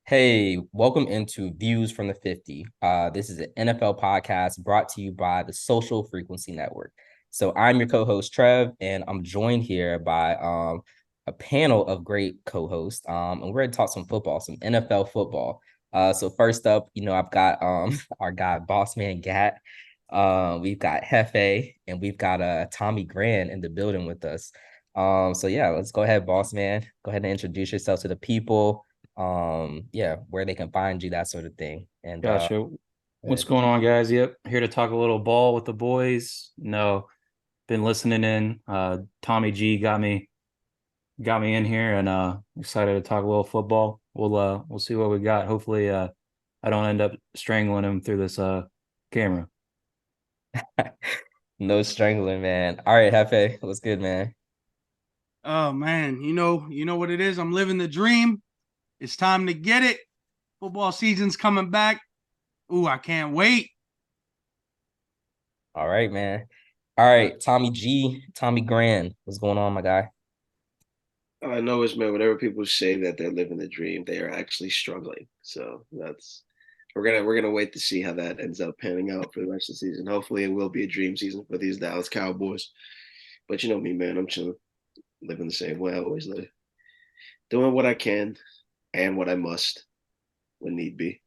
Hey, welcome into Views from the 50. This is an NFL podcast brought to you by the Social Frequency Network. So I'm your co-host Trev, and I'm joined here by a panel of great co-hosts. And we're going to talk some football, some NFL football. So first up, I've got our guy Boss Man Gat. We've got Hefe, and we've got Tommy Grand in the building with us. So yeah, let's go ahead, Boss Man. Go ahead and introduce yourself to the people, where they can find you, that sort of thing. And Gotcha. What's going on, guys? Yep, here to talk a little ball with the boys. No, been listening in. Tommy G got me in here, and excited to talk a little football. We'll see what we got. Hopefully, I don't end up strangling him through this camera. no strangling, man. All right, Hefe, what's good, man? Oh man, you know what it is. I'm living the dream. It's time to get it. Football season's coming back. Ooh, I can't wait. All right, man. All right, Tommy G, Tommy Grand, what's going on, my guy? I know it's man. Whenever people say that they're living the dream, they are actually struggling. So that's we're gonna wait to see how that ends up panning out for the rest of the season. Hopefully, it will be a dream season for these Dallas Cowboys. But you know me, man. I'm chilling, living the same way I always live, doing what I can and what I must when need be.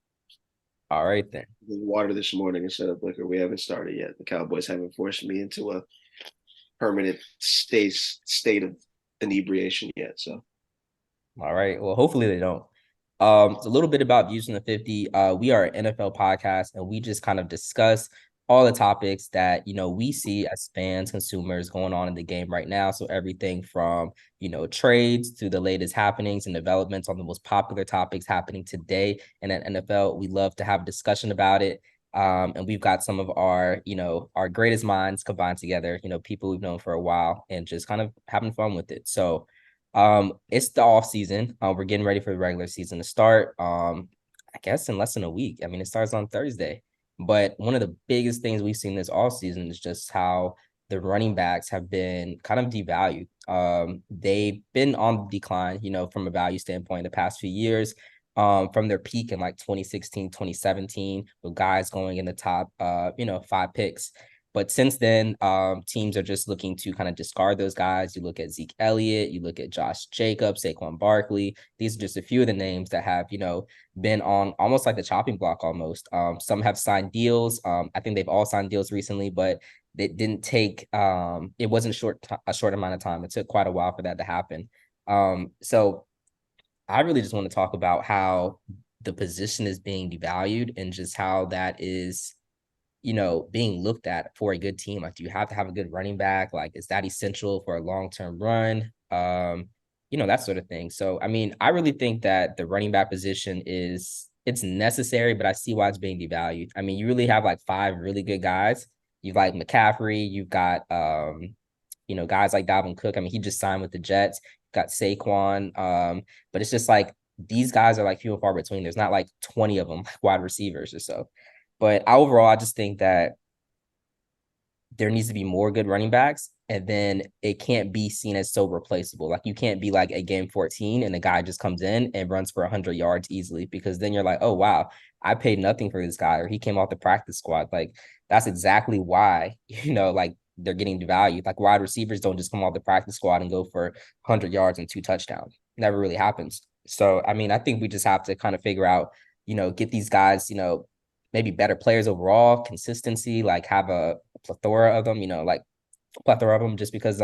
All right then. Water this morning instead of liquor. We haven't started yet. The Cowboys haven't forced me into a permanent state of inebriation yet. So All right. Well, hopefully they don't. It's a little bit about Views from the 50. We are an NFL podcast, and we just kind of discuss all the topics that, we see as fans, consumers going on in the game right now. So everything from, trades to the latest happenings and developments on the most popular topics happening today in an NFL. We love to have a discussion about it. And we've got some of our greatest minds combined together, people we've known for a while and just kind of having fun with it. So it's the off season. We're getting ready for the regular season to start. I guess in less than a week. I mean, it starts on Thursday. But one of the biggest things we've seen this off season is just how the running backs have been kind of devalued. They've been on the decline, from a value standpoint the past few years. From their peak in like 2016, 2017, with guys going in the top, 5 picks. But since then, teams are just looking to kind of discard those guys. You look at Zeke Elliott, you look at Josh Jacobs, Saquon Barkley. These are just a few of the names that have, been on almost like the chopping block almost. Some have signed deals. I think they've all signed deals recently, but it didn't take, it wasn't a short amount of time. It took quite a while for that to happen. So I really just want to talk about how the position is being devalued and just how that is, being looked at for a good team. Like, do you have to have a good running back? Like, is that essential for a long-term run? That sort of thing. So, I mean, I really think that the running back position it's necessary, but I see why it's being devalued. I mean, you really have like five really good guys. You've like McCaffrey, you've got guys like Dalvin Cook. I mean, he just signed with the Jets, got Saquon. But it's just like these guys are like few and far between. There's not like 20 of them, like wide receivers or so. But overall, I just think that there needs to be more good running backs, and then it can't be seen as so replaceable. Like, you can't be like a game 14 and the guy just comes in and runs for 100 yards easily, because then you're like, oh, wow, I paid nothing for this guy, or he came off the practice squad. Like, that's exactly why, like they're getting devalued. Like, wide receivers don't just come off the practice squad and go for 100 yards and 2 touchdowns. Never really happens. So, I mean, I think we just have to kind of figure out, get these guys, maybe better players overall, consistency, like have a plethora of them, like plethora of them, just because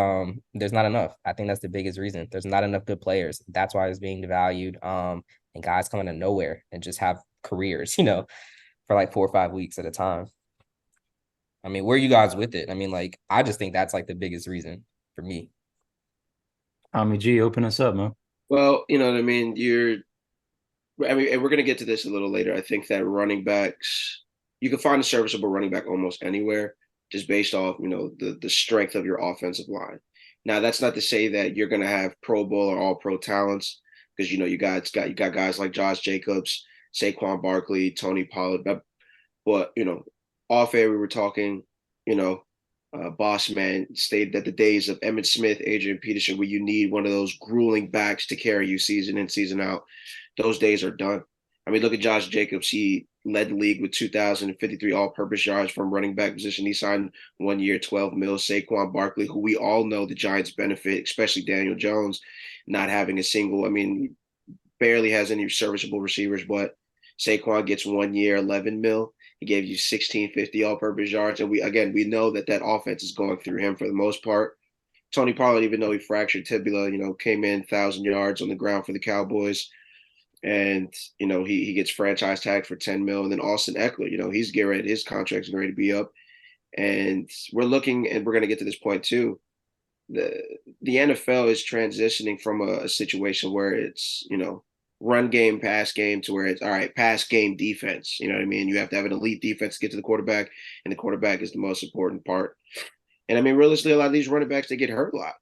there's not enough. I think that's the biggest reason. There's not enough good players. That's why it's being devalued. And guys coming out of nowhere and just have careers, for like 4 or 5 weeks at a time. I mean, where are you guys with it? I mean, like, I just think that's like the biggest reason for me. Tommy G, open us up, man. well, you know what I mean. And we're going to get to this a little later. I think that running backs, you can find a serviceable running back almost anywhere, just based off, the strength of your offensive line. Now, that's not to say that you're going to have Pro Bowl or All Pro talents, because you got guys like Josh Jacobs, Saquon Barkley, Tony Pollard. But off air we were talking, you know, Boss Man stated that the days of Emmett Smith, Adrian Peterson, where you need one of those grueling backs to carry you season in, season out, those days are done. I mean, look at Josh Jacobs. He led the league with 2,053 all-purpose yards from running back position. He signed 1 year, 12 mil. Saquon Barkley, who we all know the Giants benefit, especially Daniel Jones, not having a single. I mean, barely has any serviceable receivers, but Saquon gets 1 year, 11 mil. He gave you 1,650 all-purpose yards, and we know that offense is going through him for the most part. Tony Pollard, even though he fractured tibia, came in 1,000 yards on the ground for the Cowboys, and he gets franchise tagged for 10 mil. And then Austin Eckler, he's getting ready, his contract's ready to be up, and we're looking, and we're going to get to this point too. The NFL is transitioning from a situation where it's run game, pass game, to where it's all right, pass game, defense. You know what I mean? You have to have an elite defense to get to the quarterback, and the quarterback is the most important part. And I mean, realistically, a lot of these running backs, they get hurt a lot.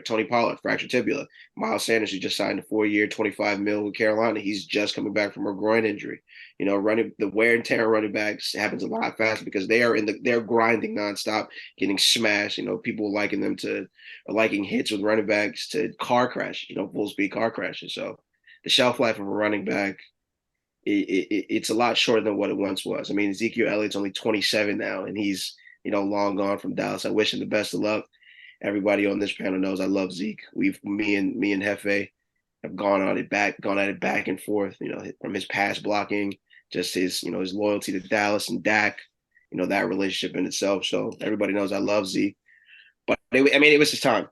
Tony Pollard, fractured tibia. Miles Sanders, who just signed a 4 year, 25 mil with Carolina. He's just coming back from a groin injury. The wear and tear running backs happens a lot faster because they're grinding nonstop, getting smashed. People liking hits with running backs to car crashes, full speed car crashes. So the shelf life of a running back, it's a lot shorter than what it once was. I mean, Ezekiel Elliott's only 27 now, and he's long gone from Dallas. I wish him the best of luck. Everybody on this panel knows I love Zeke. Me and Hefe have gone at it back and forth. From his pass blocking, just his his loyalty to Dallas and Dak. That relationship in itself. So everybody knows I love Zeke. But it was his time.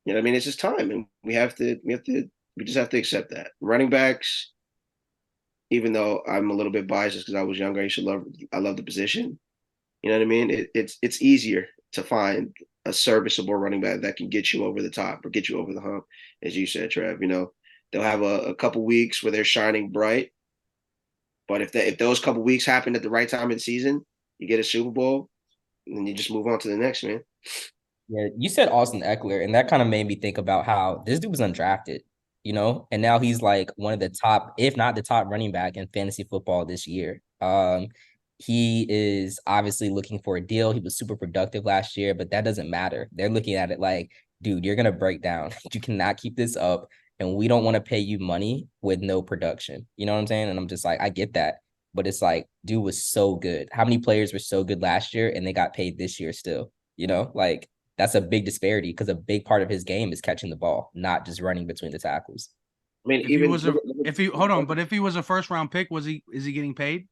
It's his time, and we just have to accept that. Running backs, even though I'm a little bit biased because I was younger, I love the position. You know what I mean? It's easier to find a serviceable running back that can get you over the top or get you over the hump, as you said, Trev. They'll have a couple weeks where they're shining bright, but if those couple weeks happen at the right time in the season, you get a Super Bowl, and then you just move on to the next, man. Yeah, you said Austin Eckler, and that kind of made me think about how this dude was undrafted, and now he's like one of the top, if not the top running back in fantasy football this year. He is obviously looking for a deal. He was super productive last year, but that doesn't matter. They're looking at it like, dude, you're going to break down. You cannot keep this up, and we don't want to pay you money with no production. You know what I'm saying? And I'm just like, I get that. But it's like, dude was so good. How many players were so good last year and they got paid this year still? Like that's a big disparity because a big part of his game is catching the ball, not just running between the tackles. I mean, if he was a first round pick, is he getting paid?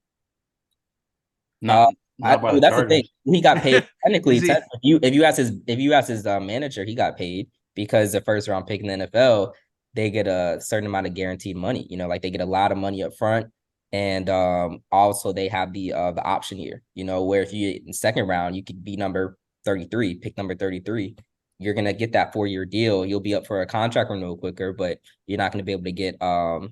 Not by the that's Chargers. the thing. He got paid technically. If you ask his manager, he got paid because the first round pick in the NFL, they get a certain amount of guaranteed money. Like they get a lot of money up front, and also they have the option year. Where if you in second round, you could be number 33, pick number 33. You're gonna get that 4-year deal. You'll be up for a contract renewal quicker, but you're not gonna be able to get all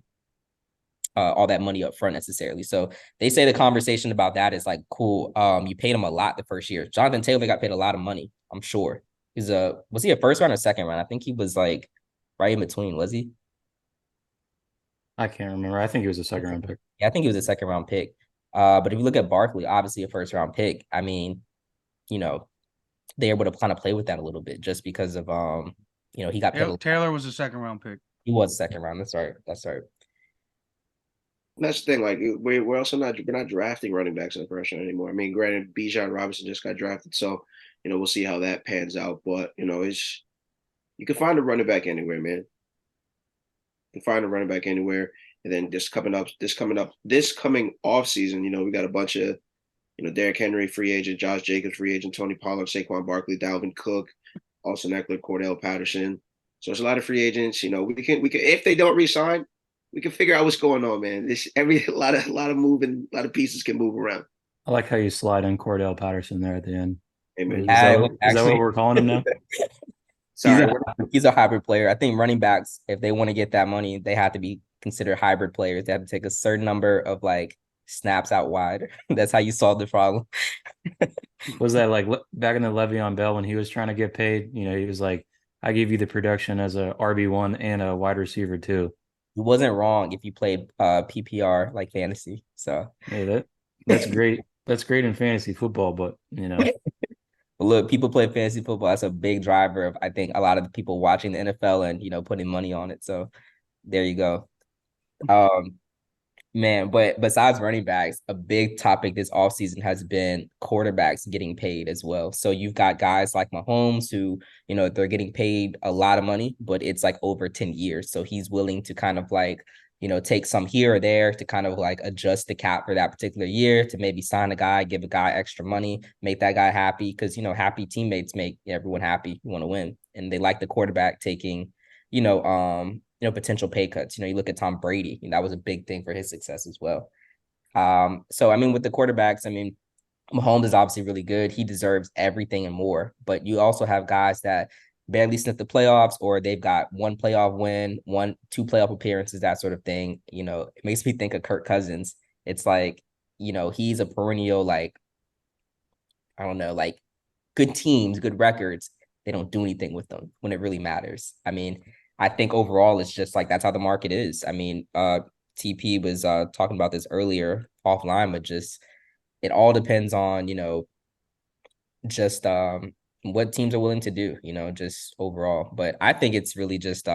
that money up front necessarily. So they say the conversation about that is like, cool. You paid him a lot the first year. Jonathan Taylor got paid a lot of money, I'm sure. Was he a first round or second round? I think he was like right in between, was he? I can't remember. I think he was a second round pick. Yeah, I think he was a second round pick. But if you look at Barkley, obviously a first round pick. I mean, they were able to kind of play with that a little bit just because of he got paid. Taylor was a second round pick. He was a second round. That's right. That's the thing. Like we're also we're not drafting running backs in the first round anymore. I mean, granted, Bijan Robinson just got drafted, so we'll see how that pans out. But it's you can find a running back anywhere, man. You can find a running back anywhere, and then this coming off season, we got a bunch of Derrick Henry free agent, Josh Jacobs free agent, Tony Pollard, Saquon Barkley, Dalvin Cook, Austin Eckler, Cordell Patterson. So it's a lot of free agents. We can if they don't re-sign, we can figure out what's going on, man. A lot of pieces can move around. I like how you slide in Cordell Patterson there at the end. Hey, man. Is that what we're calling him now? He's a hybrid player. I think running backs, if they want to get that money, they have to be considered hybrid players. They have to take a certain number of like snaps out wide. That's how you solve the problem. Was that like back in the Le'Veon Bell when he was trying to get paid? He was like, I give you the production as a RB1 and a wide receiver too. He wasn't wrong if you played PPR like fantasy. So yeah, that's great. That's great in fantasy football, but But look, people play fantasy football. That's a big driver of I think a lot of the people watching the NFL and putting money on it. So there you go. Um, Man, but besides running backs, a big topic this offseason has been quarterbacks getting paid as well. So you've got guys like Mahomes who, they're getting paid a lot of money, but it's like over 10 years. So he's willing to kind of like, take some here or there to kind of like adjust the cap for that particular year to maybe sign a guy, give a guy extra money, make that guy happy. Because, happy teammates make everyone happy. You want to win. And they like the quarterback taking, potential pay cuts. You look at Tom Brady, that was a big thing for his success as well. So I mean, with the quarterbacks, I mean, Mahomes is obviously really good. He deserves everything and more. But you also have guys that barely sniff the playoffs, or they've got one playoff win, two playoff appearances, that sort of thing. It makes me think of Kirk Cousins. It's like, he's a perennial, like, I don't know, like good teams, good records. They don't do anything with them when it really matters. I mean, I think overall it's just like that's how the market is. I mean, TP was talking about this earlier offline, but just it all depends on, just what teams are willing to do, just overall. But I think it's really just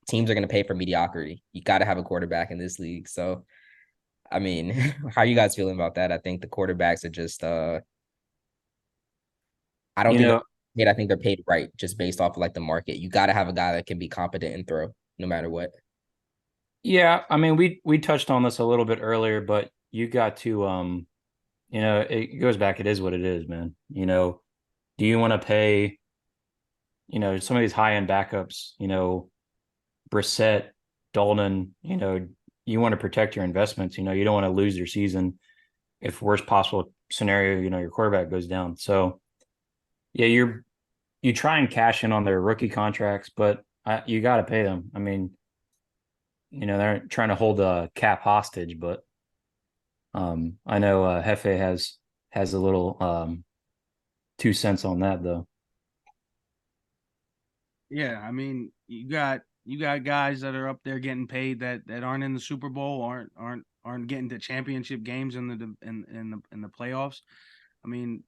teams are going to pay for mediocrity. You got to have a quarterback in this league. So, I mean, how are you guys feeling about that? I think the quarterbacks are just I don't You think know, they're paid. I think they're paid right, just based off of like the market. You got to have a guy that can be competent and throw no matter what. yeah, I mean, we touched on this a little bit earlier, but you got to it goes back, it is what it is, man. Do you want to pay, some of these high-end backups, Brissett, Dalton, you want to protect your investments, you don't want to lose your season if worst possible scenario, your quarterback goes down. So yeah, you try and cash in on their rookie contracts, but you got to pay them. I mean, they're trying to hold a cap hostage, but I know Hefe has a little 2 cents on that though. Yeah, I mean, you got guys that are up there getting paid that aren't in the Super Bowl, aren't getting to championship games in the playoffs. I mean,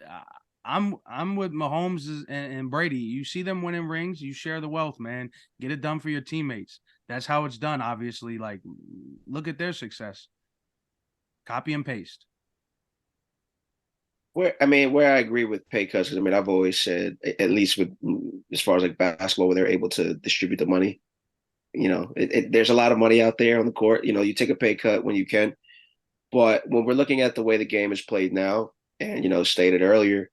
uh, I'm with Mahomes and Brady. You see them winning rings, you share the wealth, man. Get it done for your teammates. That's how it's done. Obviously, like look at their success. Copy and paste. Where I agree with pay cuts, because I mean I've always said, at least with as far as like basketball, where they're able to distribute the money. There's a lot of money out there on the court. You take a pay cut when you can, but when we're looking at the way the game is played now, and stated earlier,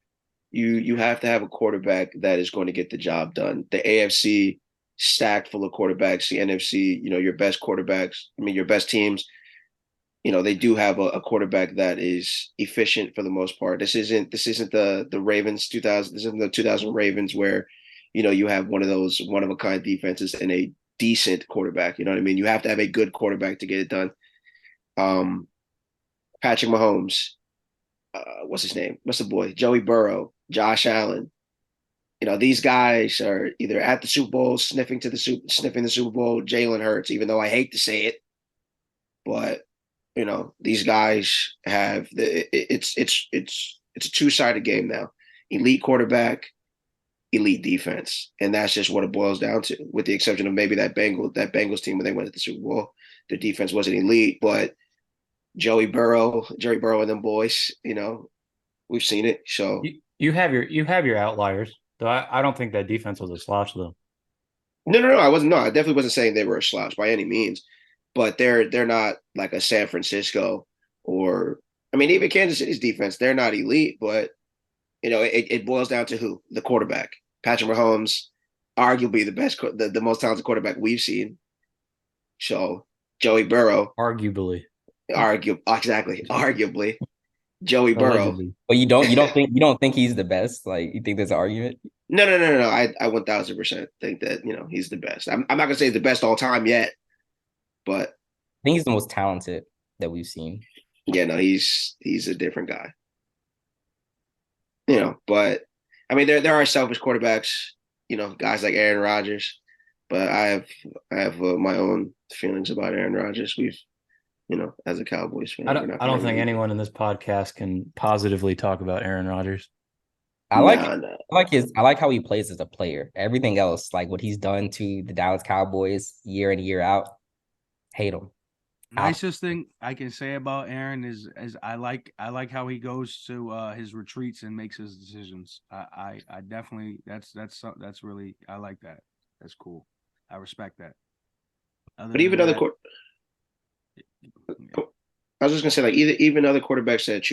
you have to have a quarterback that is going to get the job done. The AFC stacked full of quarterbacks. The NFC, your best quarterbacks. I mean, your best teams. They do have a quarterback that is efficient for the most part. This isn't the Ravens 2000. This isn't the 2000 Ravens where, you have one of those one of a kind defenses and a decent quarterback. You know what I mean? You have to have a good quarterback to get it done. Patrick Mahomes, what's his name? What's the boy? Joey Burrow, Josh Allen. These guys are either at the Super Bowl, sniffing the Super Bowl. Jalen Hurts, even though I hate to say it, but these guys have it's a two-sided game now. Elite quarterback, elite defense, and that's just what it boils down to. With the exception of maybe that Bengals team when they went to the Super Bowl, their defense wasn't elite, but Jerry Burrow, and them boys, we've seen it. So you have your outliers, though. I don't think that defense was a slouch though. no, I wasn't. No, I definitely wasn't saying they were a slouch by any means, but they're not like a San Francisco or, I mean, even Kansas City's defense. They're not elite, but it boils down to who? The quarterback. Patrick Mahomes, arguably the most talented quarterback we've seen. So Joey Burrow, Arguably. arguably Joey Burrow. Allegedly. But you don't think he's the best? Like you think there's an argument? No. I 1000% think that he's the best. I'm not gonna say the best all time yet, but I think he's the most talented that we've seen. yeah, no, he's a different guy. But I mean, there are selfish quarterbacks, guys like Aaron Rodgers. But I have my own feelings about Aaron Rodgers. We've, as a Cowboys fan, I don't think anyone in this podcast can positively talk about Aaron Rodgers. I like No. I like how he plays as a player. Everything else, like what he's done to the Dallas Cowboys year in year out, hate him. Nicest thing I can say about Aaron is I like how he goes to his retreats and makes his decisions. I definitely that's really, I like that. That's cool. I respect that. But even other I was just gonna say, like, even other quarterbacks that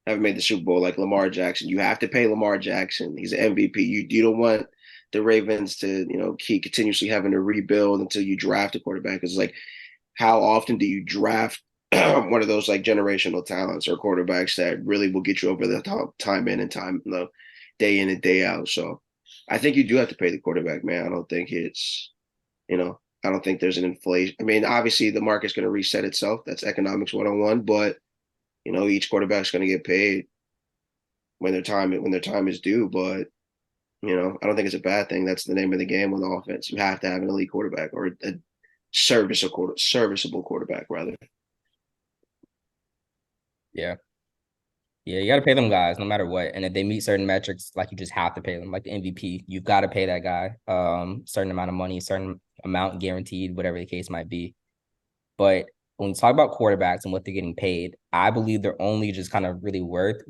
haven't made the Super Bowl, like Lamar Jackson, you have to pay Lamar Jackson. He's an MVP. You don't want the Ravens to keep continuously having to rebuild until you draft a quarterback. Because like, how often do you draft one of those like generational talents or quarterbacks that really will get you over the top time in and time, day in and day out? So I think you do have to pay the quarterback, man. I don't think it's, I don't think there's an inflation. I mean, obviously the market's going to reset itself. That's economics 101, but each quarterback's going to get paid when their time is due. But I don't think it's a bad thing. That's the name of the game on the offense. You have to have an elite quarterback or a serviceable quarterback, rather. Yeah. Yeah, you got to pay them guys no matter what. And if they meet certain metrics, like you just have to pay them. Like the MVP, you've got to pay that guy certain amount of money, certain amount guaranteed, whatever the case might be. But when you talk about quarterbacks and what they're getting paid, I believe they're only just kind of really worth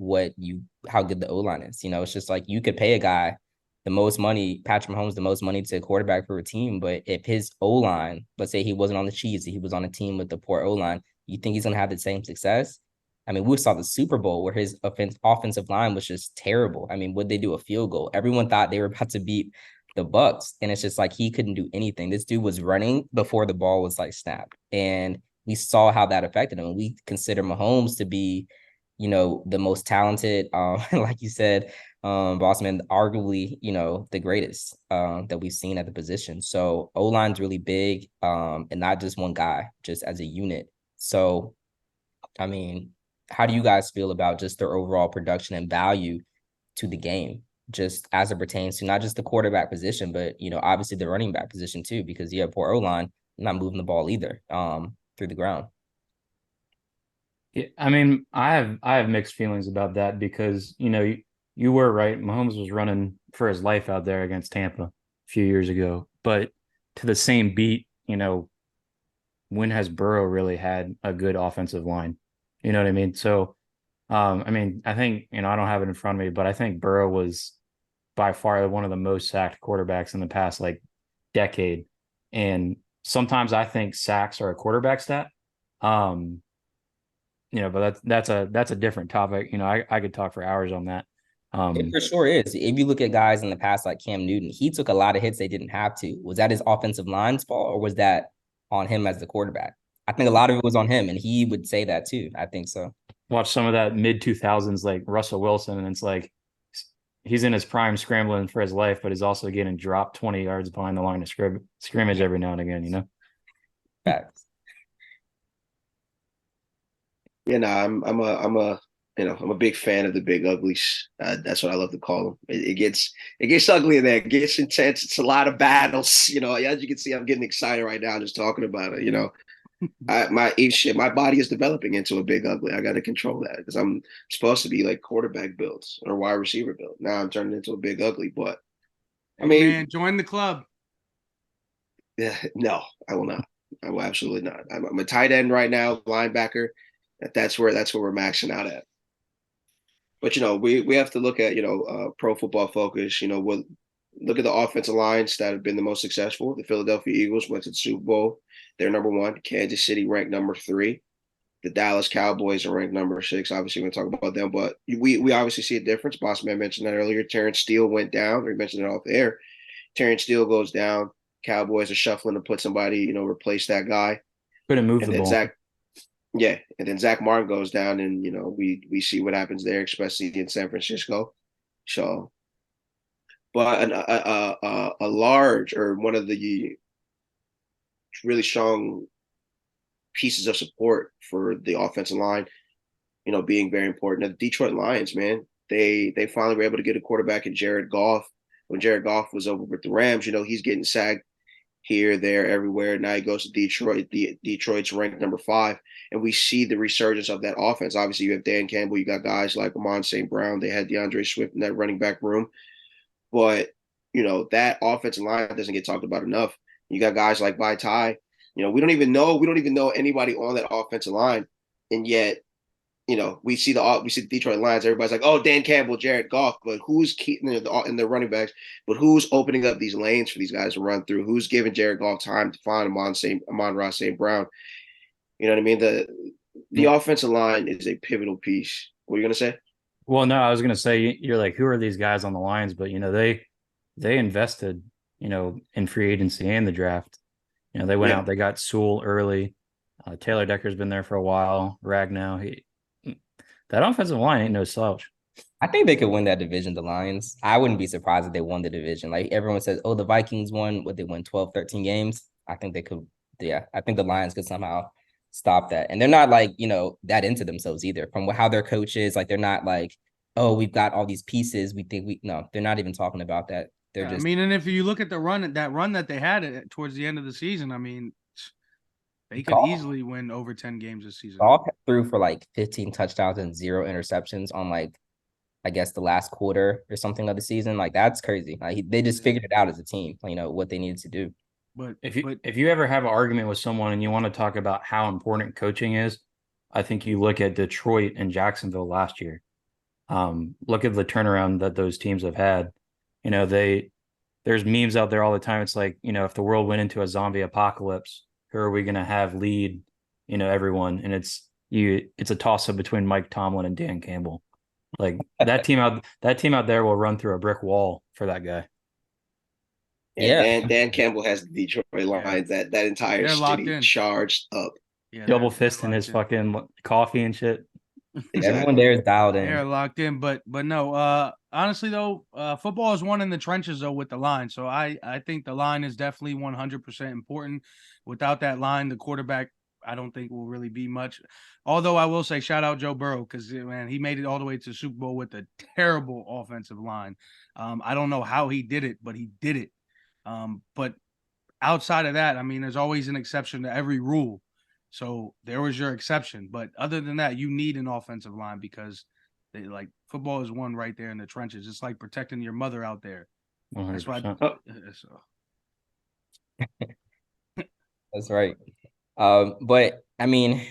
how good the O-line is. It's just like you could pay a guy the most money, Patrick Mahomes, the most money to a quarterback for a team. But if his O-line, let's say he wasn't on the Chiefs, he was on a team with the poor O-line, you think he's going to have the same success? I mean, we saw the Super Bowl where his offensive line was just terrible. I mean, would they do a field goal? Everyone thought they were about to beat the Bucks, and it's just like he couldn't do anything. This dude was running before the ball was like snapped, and we saw how that affected him. We consider Mahomes to be, the most talented, like you said, Bossman, arguably, the greatest that we've seen at the position. So O-line's really big, and not just one guy, just as a unit. So, I mean, how do you guys feel about just their overall production and value to the game, just as it pertains to not just the quarterback position, but obviously the running back position too, because you have poor O-line not moving the ball either through the ground. Yeah, I mean, I have mixed feelings about that because you were right. Mahomes was running for his life out there against Tampa a few years ago, but to the same beat, when has Burrow really had a good offensive line? You know what I mean? So, I mean, I think, I don't have it in front of me, but I think Burrow was by far one of the most sacked quarterbacks in the past like decade. And sometimes I think sacks are a quarterback stat. But that's a different topic. I could talk for hours on that. It for sure is. If you look at guys in the past like Cam Newton, he took a lot of hits they didn't have to. Was that his offensive line's fault, or was that on him as the quarterback? I think a lot of it was on him, and he would say that too. I think so. Watch some of that mid 2000s like Russell Wilson, and it's like he's in his prime scrambling for his life, but he's also getting dropped 20 yards behind the line of scrimmage every now and again, Facts. I'm a big fan of the big uglies. That's what I love to call them. It gets ugly in there. It gets intense. It's a lot of battles. As you can see, I'm getting excited right now just talking about it. My body is developing into a big ugly. I got to control that because I'm supposed to be like quarterback builds or wide receiver build. Now I'm turning into a big ugly. But I mean, man, join the club. Yeah, no, I will not. I will absolutely not. I'm a tight end right now, linebacker. That's where we're maxing out at. But we have to look at Pro Football Focus. Look at the offensive lines that have been the most successful. The Philadelphia Eagles went to the Super Bowl. They're number 1. Kansas City ranked number 3. The Dallas Cowboys are ranked number 6. Obviously, we're going to talk about them, but we obviously see a difference. Bossman mentioned that earlier. Terrence Steele went down. Or he mentioned it off the air. Terrence Steele goes down. Cowboys are shuffling to put somebody, replace that guy. Couldn't move the ball. And then Zach Martin goes down, and we see what happens there, especially in San Francisco. So, but a large or one of the really strong pieces of support for the offensive line, being very important. The Detroit Lions, man, they finally were able to get a quarterback in Jared Goff. When Jared Goff was over with the Rams, he's getting sacked here, there, everywhere. Now he goes to Detroit. Detroit's ranked number 5, and we see the resurgence of that offense. Obviously, you have Dan Campbell. You got guys like Amon St. Brown. They had DeAndre Swift in that running back room. But, that offensive line doesn't get talked about enough. You got guys like Vaitai We don't even know anybody on that offensive line, and yet we see the Detroit Lions. Everybody's like, oh, Dan Campbell, Jared Goff, but who's keeping in the running backs? But who's opening up these lanes for these guys to run through? Who's giving Jared Goff time to find Amon-Ra St. Brown? You know what I mean? The offensive line is a pivotal piece. What are you gonna say? Well, no, I was gonna say you're like, who are these guys on the Lions? But they invested, in free agency and the draft. They went out, they got Sewell early. Taylor Decker's been there for a while. Ragnow, that offensive line ain't no slouch. I think they could win that division, the Lions. I wouldn't be surprised if they won the division. Like everyone says, oh, the Vikings won, they won 12, 13 games. I think they could, I think the Lions could somehow stop that. And they're not like, that into themselves either. From how their coach is, like they're not like, oh, we've got all these pieces. No, they're not even talking about that. They're just. I mean, and if you look at that run that they had towards the end of the season, I mean, they could easily win over 10 games this season. All threw for like 15 touchdowns and 0 interceptions on like, I guess the last quarter or something of the season. Like that's crazy. Like they just figured it out as a team, what they needed to do. But if you ever have an argument with someone and you want to talk about how important coaching is, I think you look at Detroit and Jacksonville last year. Look at the turnaround that those teams have had. There's memes out there all the time. It's like, if the world went into a zombie apocalypse, who are we going to have lead, everyone? And it's a toss up between Mike Tomlin and Dan Campbell. Like that team out there will run through a brick wall for that guy. And Dan Campbell has the Detroit Lions that entire city charged up. Yeah, double fist in his fucking coffee and shit. Exactly. Everyone there is dialed in. They're locked in, but no. Honestly though, football is won in the trenches though with the line. So I think the line is definitely 100% important. Without that line, the quarterback I don't think will really be much. Although I will say shout out Joe Burrow because man, he made it all the way to the Super Bowl with a terrible offensive line. I don't know how he did it, but he did it. But outside of that, I mean, there's always an exception to every rule. So there was your exception. But other than that, you need an offensive line because football is won right there in the trenches. It's like protecting your mother out there. 100%. That's why. That's right. But I mean,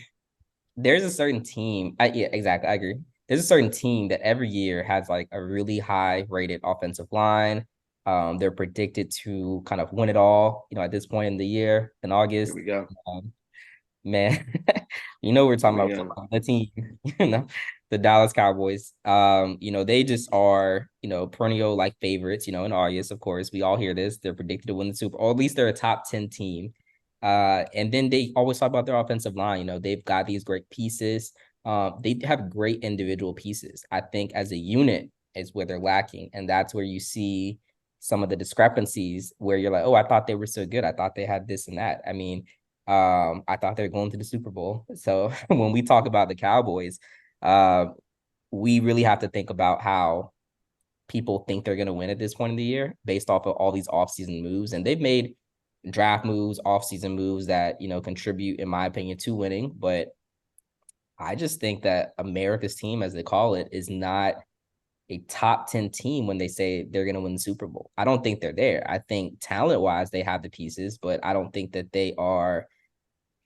there's a certain team. Yeah, exactly. I agree. There's a certain team that every year has like a really high rated offensive line. They're predicted to kind of win it all, at this point in the year in August. Here we go. Man, we're talking about the team, the Dallas Cowboys. They just are, perennial like favorites, in August, of course. We all hear this. They're predicted to win the Super Bowl, or at least they're a top 10 team. And then they always talk about their offensive line. They've got these great pieces. They have great individual pieces. I think as a unit is where they're lacking. And that's where you see some of the discrepancies where you're like, oh, I thought they were so good. I thought they had this and that. I mean, I thought they were going to the Super Bowl. So when we talk about the Cowboys, we really have to think about how people think they're going to win at this point in the year based off of all these offseason moves. And they've made draft moves, offseason moves that, contribute, in my opinion, to winning. But I just think that America's team, as they call it, is not a top 10 team when they say they're going to win the Super Bowl. I don't think they're there. I think talent-wise, they have the pieces, but I don't think that they are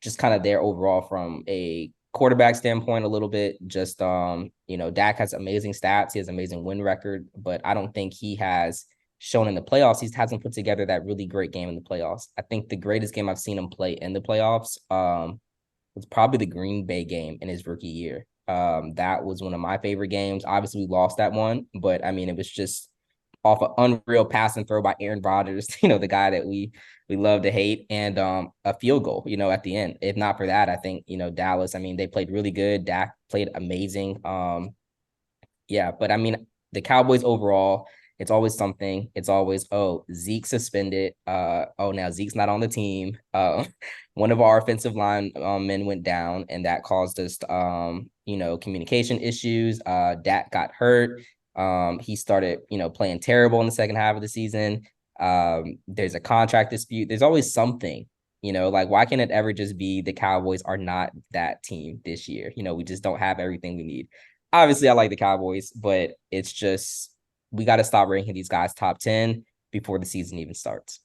just kind of there overall from a quarterback standpoint a little bit. Just, Dak has amazing stats. He has amazing win record, but I don't think he has shown in the playoffs. He hasn't put together that really great game in the playoffs. I think the greatest game I've seen him play in the playoffs was probably the Green Bay game in his rookie year. That was one of my favorite games. Obviously, we lost that one, but I mean, it was just off an unreal pass and throw by Aaron Rodgers, the guy that we love to hate, and a field goal, at the end. If not for that, I think, Dallas, I mean, they played really good. Dak played amazing. But I mean, the Cowboys overall, it's always something. It's always, oh, Zeke suspended. Now Zeke's not on the team. One of our offensive line men went down, and that caused us, communication issues. Dak got hurt. He started, playing terrible in the second half of the season. There's a contract dispute. There's always something, why can't it ever just be the Cowboys are not that team this year? We just don't have everything we need. Obviously, I like the Cowboys, but it's just, we got to stop ranking these guys top 10 before the season even starts.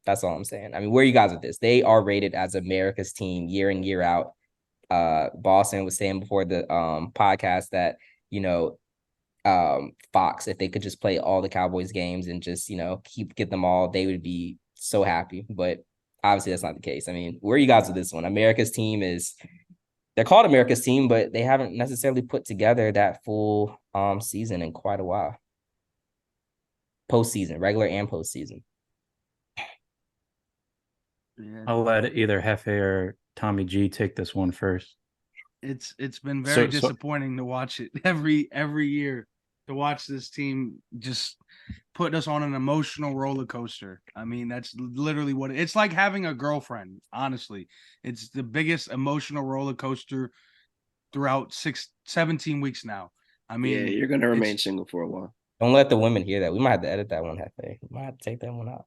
That's all I'm saying. I mean, where are you guys with this? They are rated as America's team year in, year out. Boston was saying before the podcast that, Fox, if they could just play all the Cowboys games and just, get them all, they would be so happy. But obviously that's not the case. I mean, where are you guys with this one? America's team they're called America's team, but they haven't necessarily put together that full season in quite a while. Postseason, regular and postseason. Yeah. I'll let either Hefe or Tommy G take this one first. It's been very disappointing to watch it every year, to watch this team just put us on an emotional roller coaster. I mean, that's literally what it's like having a girlfriend. Honestly, it's the biggest emotional roller coaster throughout 17 weeks now. I mean, yeah, you're gonna remain single for a while. Don't let the women hear that. We might have to edit that one, Hefe. We might have to take that one out.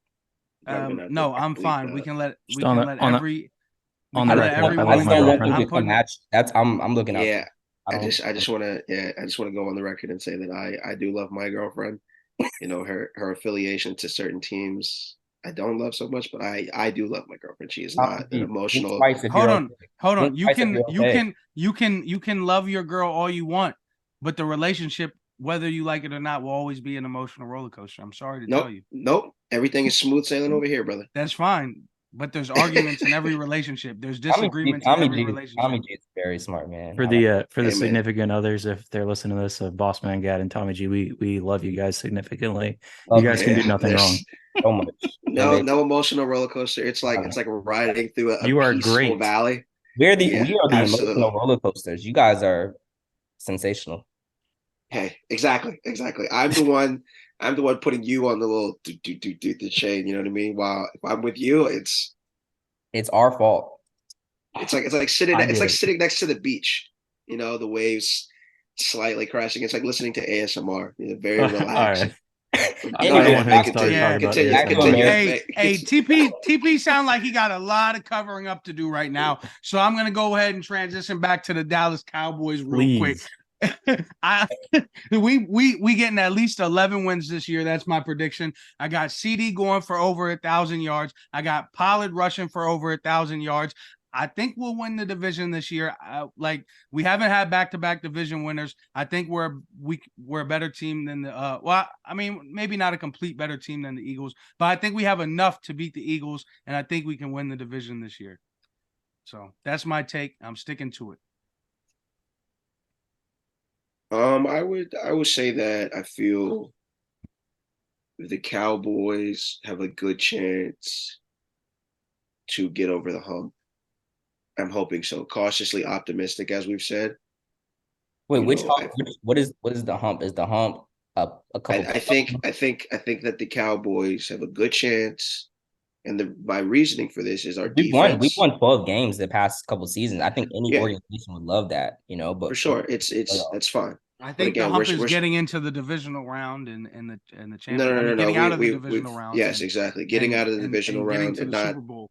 No, I'm fine. We can let every on the record. I just don't want them to come at you. That's I'm looking out. Yeah, I just want to go on the record and say that I do love my girlfriend. Her affiliation to certain teams I don't love so much, but I do love my girlfriend. She is not an emotional. Hold on. You can love your girl all you want, but the relationship, whether you like it or not, will always be an emotional roller coaster. I'm sorry to tell you. Nope. Everything is smooth sailing over here, brother. That's fine. But there's arguments in every relationship. There's disagreements in every relationship. Tommy G is very smart, man. For the significant others, if they're listening to this, of Boss Man Gad and Tommy G, we love you guys significantly. You guys can do nothing wrong. So much. No emotional roller coaster. It's like riding through a peaceful valley. We are the emotional roller coasters. You guys are sensational. Hey, exactly. I'm the one putting you on the little the chain. You know what I mean? While if I'm with you, it's our fault. It's like sitting next to the beach. The waves slightly crashing. It's like listening to ASMR. Very relaxed. Hey, TP sound like he got a lot of covering up to do right now. So I'm gonna go ahead and transition back to the Dallas Cowboys real quick. We getting at least 11 wins this year. That's my prediction. I got CD going for over 1,000 yards. I got Pollard rushing for over 1,000 yards. I think we'll win the division this year. We haven't had back-to-back division winners. I think we're a better team than maybe not a complete better team than the Eagles, but I think we have enough to beat the Eagles, and I think we can win the division this year. So that's my take. I'm sticking to it. I would say that I feel the Cowboys have a good chance to get over the hump. I'm hoping so. Cautiously optimistic, as we've said. Wait, hump? What is the hump? Is the hump a couple? I think that the Cowboys have a good chance, and my reasoning for this is our defense. We've won 12 games the past couple seasons. I think any organization would love that, but for sure, that's fine. I think the hump is getting into the divisional round and the championship. No. Getting out of the divisional round. Yes, exactly. Getting out of the divisional round and not. Super Bowl.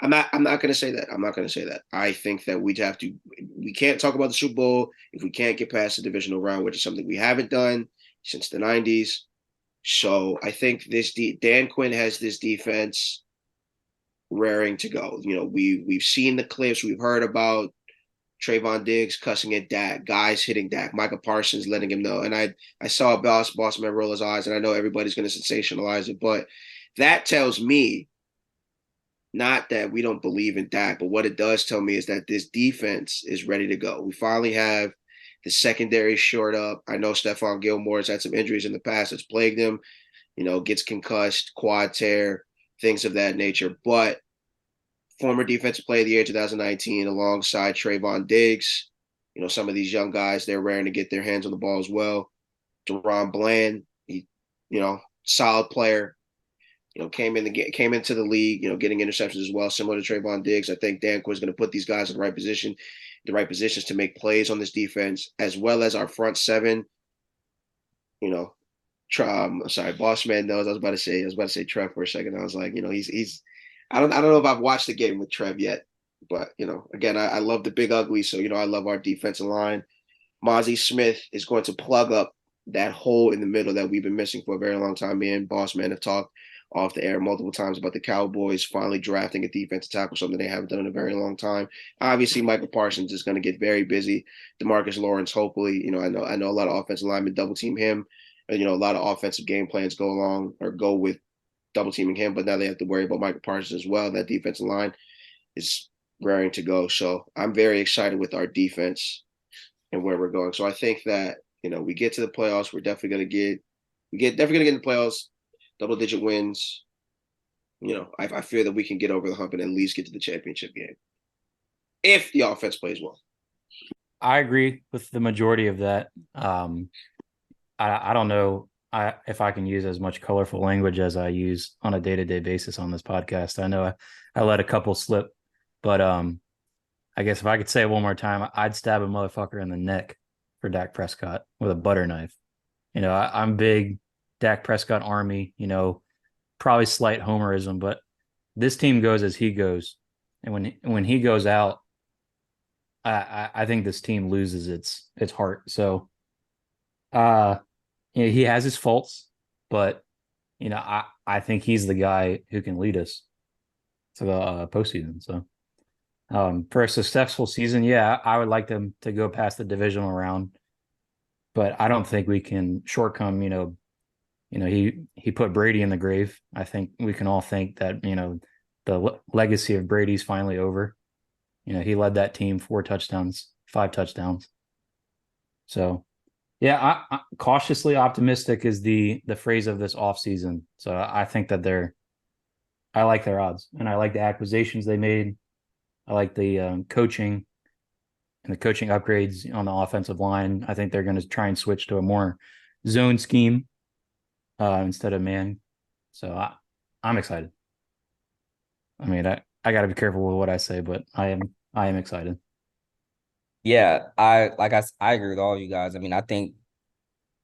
I'm not going to say that. I think that we can't talk about the Super Bowl if we can't get past the divisional round, which is something we haven't done since the 90s. So I think Dan Quinn has this defense raring to go. We've seen the clips, we've heard about Trayvon Diggs cussing at Dak, guys hitting Dak, Micah Parsons letting him know. And I saw Boss Man roll his eyes, and I know everybody's going to sensationalize it, but that tells me not that we don't believe in Dak, but what it does tell me is that this defense is ready to go. We finally have the secondary shored up. I know Stephon Gilmore has had some injuries in the past that's plagued him, gets concussed, quad tear, things of that nature. But former defensive player of the year 2019 alongside Trayvon Diggs, some of these young guys, they're raring to get their hands on the ball as well. Deron Bland, solid player. Came into the league, getting interceptions as well, similar to Trayvon Diggs. I think Dan Quinn's going to put these guys in the right positions to make plays on this defense, as well as our front seven. Boss Man knows. I was about to say Trev for a second. I was like, he's. I don't know if I've watched the game with Trev yet, but again, I love the big ugly. So I love our defensive line. Mozzie Smith is going to plug up that hole in the middle that we've been missing for a very long time. Me and Boss Man have talked off the air multiple times about the Cowboys finally drafting a defensive tackle, something they haven't done in a very long time. Obviously, Michael Parsons is going to get very busy. DeMarcus Lawrence, hopefully, I know a lot of offensive linemen double team him. A lot of offensive game plans go with double teaming him, but now they have to worry about Michael Parsons as well. That defensive line is raring to go. So I'm very excited with our defense and where we're going. So I think that, we get to the playoffs, we're definitely going to definitely going to get in the playoffs, double digit wins. I feel that we can get over the hump and at least get to the championship game if the offense plays well. I agree with the majority of that. I don't know if I can use as much colorful language as I use on a day-to-day basis on this podcast. I know I let a couple slip, but I guess if I could say it one more time, I'd stab a motherfucker in the neck for Dak Prescott with a butter knife. I'm big Dak Prescott army, probably slight homerism, but this team goes as he goes. And when he goes out, I think this team loses its heart. So he has his faults, but I think he's the guy who can lead us to the postseason. So for a successful season, yeah, I would like them to go past the divisional round, but I don't think we can shortcome. He put Brady in the grave. I think we can all think that the legacy of Brady's finally over. He led that team 5 touchdowns. So, yeah, I cautiously optimistic is the phrase of this offseason. So I think that I like their odds, and I like the acquisitions they made. I like the coaching and the coaching upgrades on the offensive line. I think they're going to try and switch to a more zone scheme instead of man. So I'm excited. I mean, I got to be careful with what I say, but I am excited. Yeah, I agree with all you guys. I mean, I think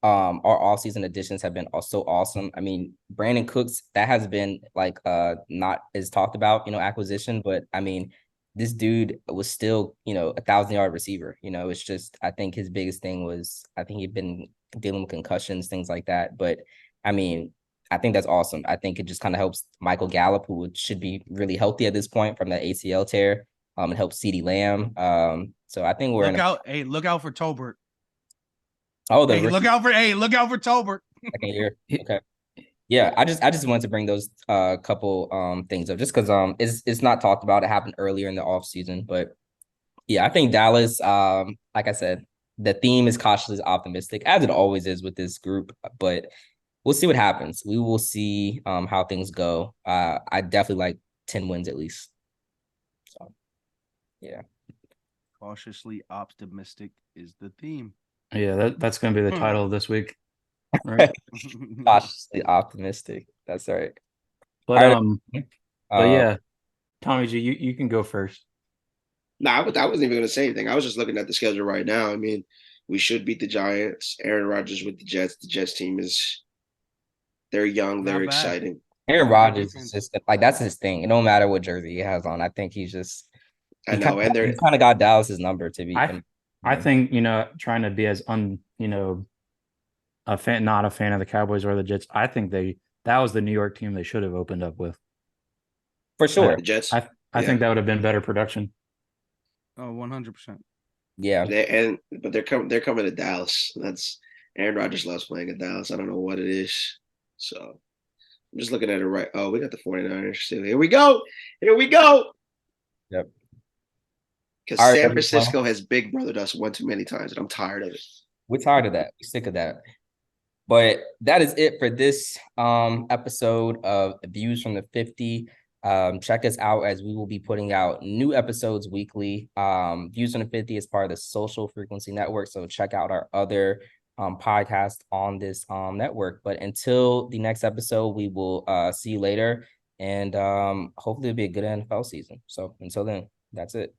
our offseason additions have been so awesome. I mean, Brandon Cooks, that has been not as talked about, acquisition, but I mean, this dude was still, 1,000-yard receiver. It's just, I think his biggest thing was, I think he'd been dealing with concussions, things like that. But I mean, I think that's awesome. I think it just kind of helps Michael Gallup, who should be really healthy at this point from that ACL tear. It helps CeeDee Lamb. So I think we're look out for Tolbert. Oh, look out for Tolbert. Second year. Okay. Yeah, I just wanted to bring those couple things up just because it's not talked about. It happened earlier in the offseason. But yeah, I think Dallas, like I said, the theme is cautiously optimistic, as it always is with this group, but we'll see what happens. We will see how things go. I definitely like 10 wins at least. So yeah. Cautiously optimistic is the theme. Yeah, that's going to be the title of this week. Right. Cautiously optimistic. That's right. But yeah, Tommy G, you can go first. No, I wasn't even going to say anything. I was just looking at the schedule right now. I mean, we should beat the Giants. Aaron Rodgers with the Jets. The Jets team they're young, they're exciting. Aaron Rodgers is just that's his thing. It don't matter what jersey he has on. I think he's just. I know, and he kind of got Dallas's number to be. I think trying to be as not a fan of the Cowboys or the Jets. I think that was the New York team they should have opened up with. For sure, the Jets. I think that would have been better production. Oh, 100%. Yeah, but they're coming to Dallas. That's Aaron Rodgers loves playing at Dallas. I don't know what it is. So I'm just looking at it right. Oh, we got the 49ers too. Here we go. Yep. Because San Francisco has big brothered us one too many times, and I'm tired of it. We're tired of that. We're sick of that. But that is it for this episode of Views from the 50. Check us out as we will be putting out new episodes weekly. Views from the 50 is part of the Social Frequency Network, so check out our other podcasts on this network. But until the next episode, we will see you later, and hopefully it'll be a good NFL season. So until then, that's it.